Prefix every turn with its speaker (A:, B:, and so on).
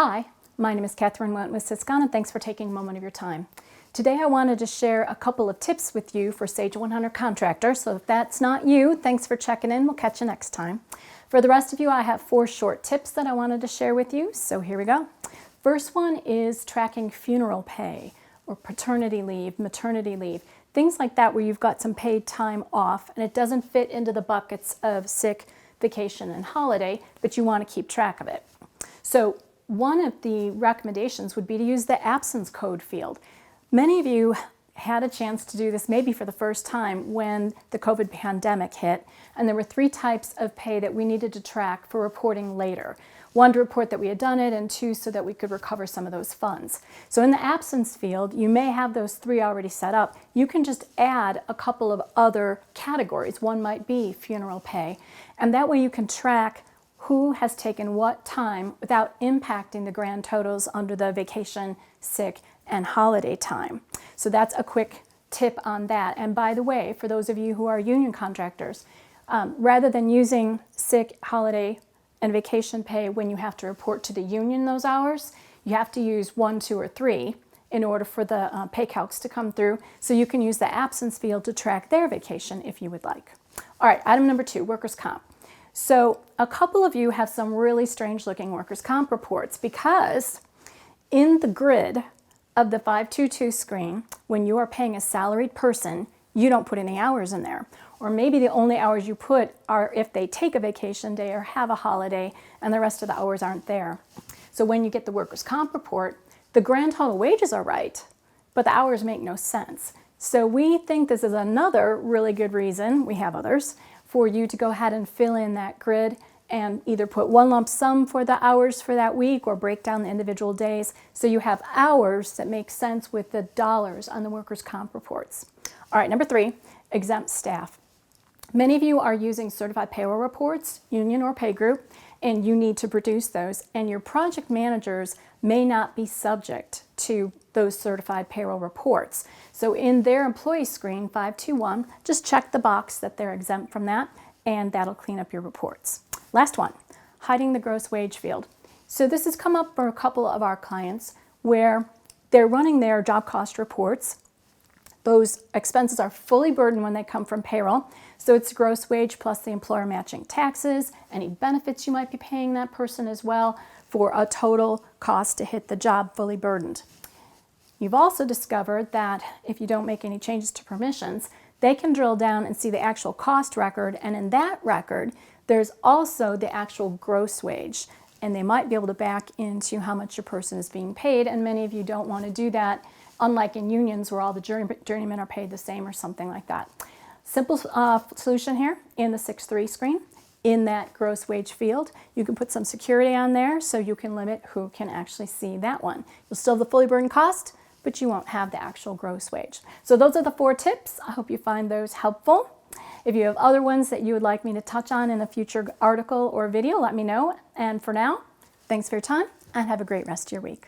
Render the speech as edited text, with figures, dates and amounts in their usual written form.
A: Hi, my name is Catherine Went with Syscon, and thanks for taking a moment of your time. Today I wanted to share a couple of tips with you for Sage 100 Contractor, so if that's not you, thanks for checking in. We'll catch you next time. For the rest of you, I have 4 short tips that I wanted to share with you, so here we go. First one is tracking funeral pay or paternity leave, maternity leave, things like that where you've got some paid time off and it doesn't fit into the buckets of sick, vacation, and holiday, but you want to keep track of it. So one of the recommendations would be to use the absence code field. Many of you had a chance to do this maybe for the first time when the COVID pandemic hit, and there were 3 types of pay that we needed to track for reporting later. 1 to report that we had done it, and 2 so that we could recover some of those funds. So in the absence field, you may have those 3 already set up. You can just add a couple of other categories. One might be funeral pay, and that way you can track who has taken what time without impacting the grand totals under the vacation, sick, and holiday time. So that's a quick tip on that. And by the way, for those of you who are union contractors, rather than using sick, holiday, and vacation pay when you have to report to the union those hours, you have to use 1, 2, or 3 in order for the pay calcs to come through. So you can use the absence field to track their vacation if you would like. All right, item number 2, workers' comp. So a couple of you have some really strange looking workers' comp reports because in the grid of the 522 screen, when you are paying a salaried person, you don't put any hours in there. Or maybe the only hours you put are if they take a vacation day or have a holiday and the rest of the hours aren't there. So when you get the workers' comp report, the grand total wages are right, but the hours make no sense. So we think this is another really good reason, we have others, for you to go ahead and fill in that grid and either put one lump sum for the hours for that week or break down the individual days so you have hours that make sense with the dollars on the workers' comp reports. All right, number 3, exempt staff. Many of you are using certified payroll reports, union or pay group, and you need to produce those, and your project managers may not be subject to those certified payroll reports. So in their employee screen, 521, just check the box that they're exempt from that, and that'll clean up your reports. Last one, hiding the gross wage field. So this has come up for a couple of our clients where they're running their job cost reports. Those expenses are fully burdened when they come from payroll. So it's gross wage plus the employer matching taxes, any benefits you might be paying that person as well, for a total cost to hit the job fully burdened. You've also discovered that if you don't make any changes to permissions, they can drill down and see the actual cost record, and in that record, there's also the actual gross wage, and they might be able to back into how much your person is being paid, and many of you don't want to do that, unlike in unions where all the journeymen are paid the same or something like that. Simple solution here in the 6.3 screen. In that gross wage field, you can put some security on there so you can limit who can actually see that one. You'll still have the fully burdened cost, but you won't have the actual gross wage. So those are the 4 tips. I hope you find those helpful. If you have other ones that you would like me to touch on in a future article or video, let me know. And for now, thanks for your time and have a great rest of your week.